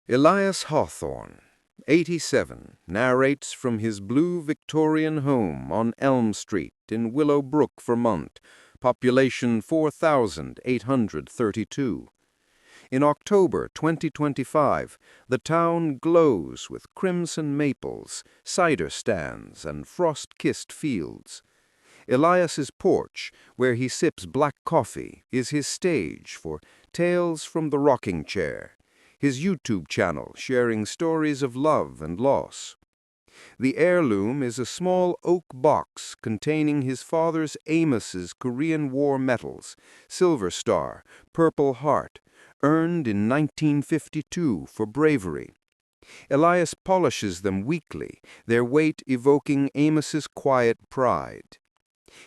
Elias Hawthorne, 87, narrates from his blue Victorian home on Elm Street in Willowbrook, Vermont, population 4,832. In October 2025, the town glows with crimson maples, cider stands, and frost-kissed fields. Elias's porch, where he sips black coffee, is his stage for Tales from the Rocking Chair, his YouTube channel sharing stories of love and loss. The heirloom is a small oak box containing his father's Amos's Korean War medals, Silver Star, Purple Heart, earned in 1952 for bravery. Elias polishes them weekly, their weight evoking Amos's quiet pride.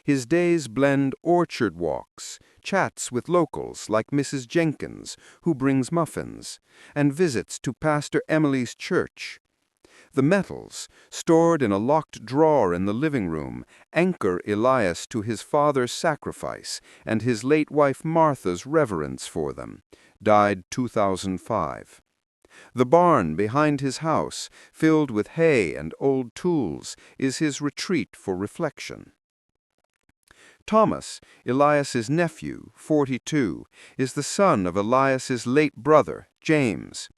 His days blend orchard walks, chats with locals like Mrs. Jenkins, who brings muffins, and visits to Pastor Emily's church. The medals, stored in a locked drawer in the living room, anchor Elias to his father's sacrifice and his late wife Martha's reverence for them, died 2005. The barn behind his house, filled with hay and old tools, is his retreat for reflection. Thomas, Elias's nephew, 42, is the son of Elias's late brother, James.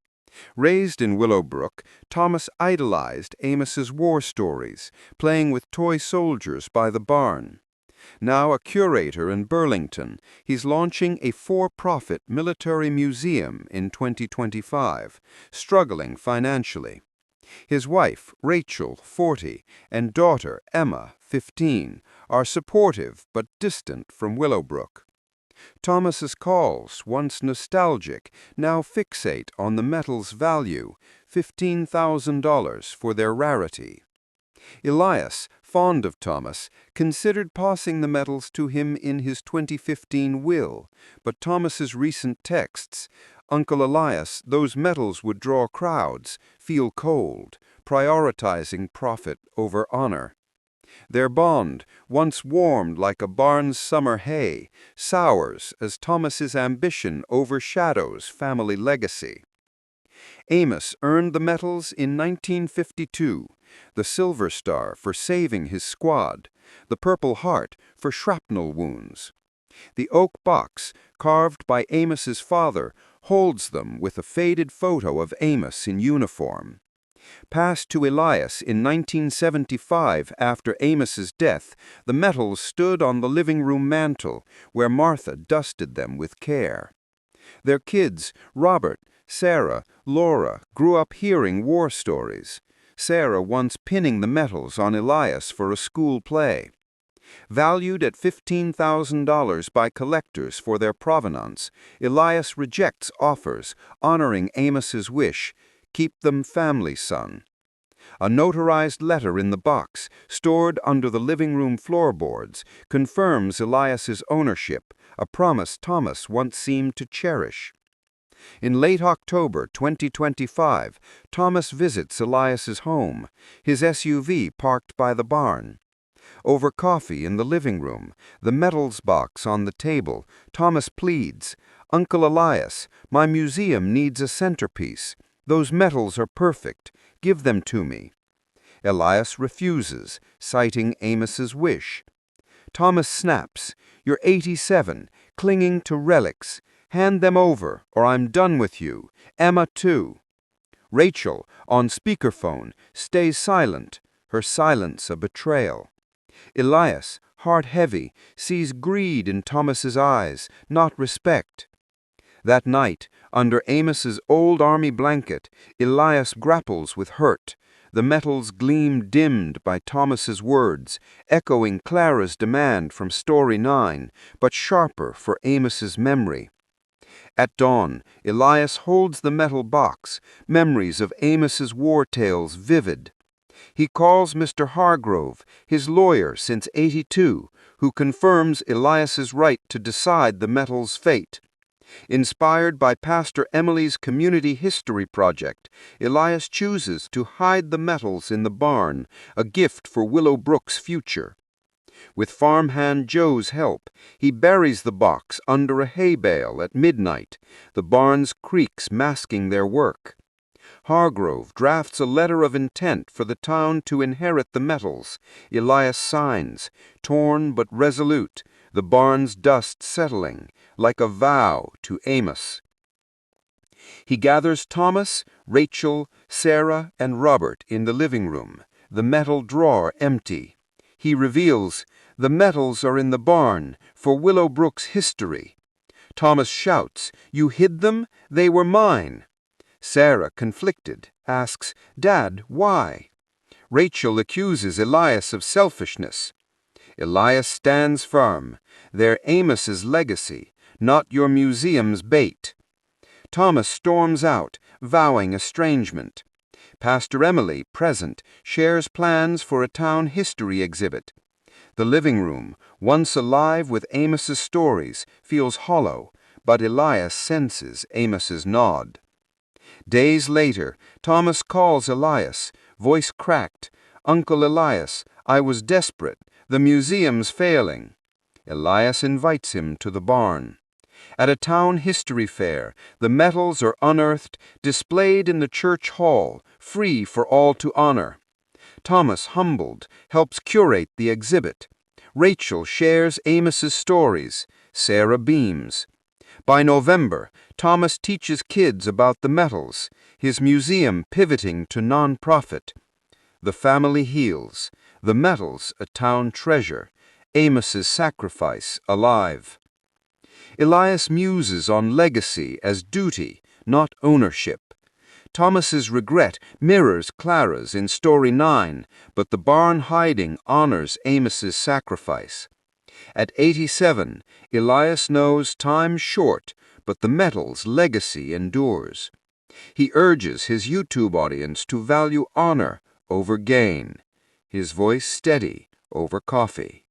Raised in Willowbrook, Thomas idolized Amos's war stories, playing with toy soldiers by the barn. Now a curator in Burlington, he's launching a for-profit military museum in 2025, struggling financially. His wife, Rachel, 40, and daughter, Emma, 15, are supportive but distant from Willowbrook. Thomas's calls, once nostalgic, now fixate on the metal's value, $15,000 for their rarity. Elias, fond of Thomas, considered passing the medals to him in his 2015 will, but Thomas's recent texts, "Uncle Elias, those medals would draw crowds, feel cold, prioritizing profit over honor." Their bond, once warmed like a barn's summer hay, sours as Thomas's ambition overshadows family legacy. Amos earned the medals in 1952, the Silver Star for saving his squad, the Purple Heart for shrapnel wounds. The oak box, carved by Amos's father, holds them with a faded photo of Amos in uniform. Passed to Elias in 1975 after Amos's death, the medals stood on the living room mantel, where Martha dusted them with care. Their kids, Robert, Sarah, Laura, grew up hearing war stories, Sarah once pinning the medals on Elias for a school play. Valued at $15,000 by collectors for their provenance, Elias rejects offers, honoring Amos's wish, "Keep them family, son." A notarized letter in the box, stored under the living room floorboards, confirms Elias's ownership, a promise Thomas once seemed to cherish. In late October 2025, Thomas visits Elias's home, his SUV parked by the barn. Over coffee in the living room, the medals box on the table, Thomas pleads, "Uncle Elias, my museum needs a centerpiece. Those medals are perfect. Give them to me." Elias refuses, citing Amos's wish. Thomas snaps, "You're 87, clinging to relics. Hand them over, or I'm done with you. Emma, too." Rachel, on speakerphone, stays silent, her silence a betrayal. Elias, heart heavy, sees greed in Thomas's eyes, not respect. That night, under Amos's old army blanket, Elias grapples with hurt. The metals gleam dimmed by Thomas's words, echoing Clara's demand from Story 9, but sharper for Amos's memory. At dawn, Elias holds the metal box, memories of Amos's war tales vivid. He calls Mr. Hargrove, his lawyer since '82, who confirms Elias's right to decide the metal's fate. Inspired by Pastor Emily's Community History Project, Elias chooses to hide the medals in the barn, a gift for Willowbrook's future. With farmhand Joe's help, he buries the box under a hay bale at midnight, the barn's creaks masking their work. Hargrove drafts a letter of intent for the town to inherit the metals. Elias signs, torn but resolute, the barn's dust settling, like a vow to Amos. He gathers Thomas, Rachel, Sarah, and Robert in the living room, the metal drawer empty. He reveals, "The metals are in the barn, for Willowbrook's history." Thomas shouts, "You hid them? They were mine." Sarah, conflicted, asks, "Dad, why?" Rachel accuses Elias of selfishness. Elias stands firm. "They're Amos's legacy, not your museum's bait." Thomas storms out, vowing estrangement. Pastor Emily, present, shares plans for a town history exhibit. The living room, once alive with Amos's stories, feels hollow, but Elias senses Amos's nod. Days later, Thomas calls Elias, voice cracked, "Uncle Elias, I was desperate. The museum's failing." Elias invites him to the barn. At a town history fair, the metals are unearthed, displayed in the church hall, free for all to honor. Thomas, humbled, helps curate the exhibit. Rachel shares Amos's stories. Sarah beams. By November, Thomas teaches kids about the metals, his museum pivoting to non-profit. The family heals. The metals a town treasure. Amos's sacrifice alive. Elias muses on legacy as duty, not ownership. Thomas's regret mirrors Clara's in Story 9, but the barn hiding honors Amos's sacrifice. At 87, Elias knows time's short, but the metal's legacy endures. He urges his YouTube audience to value honor over gain, his voice steady over coffee.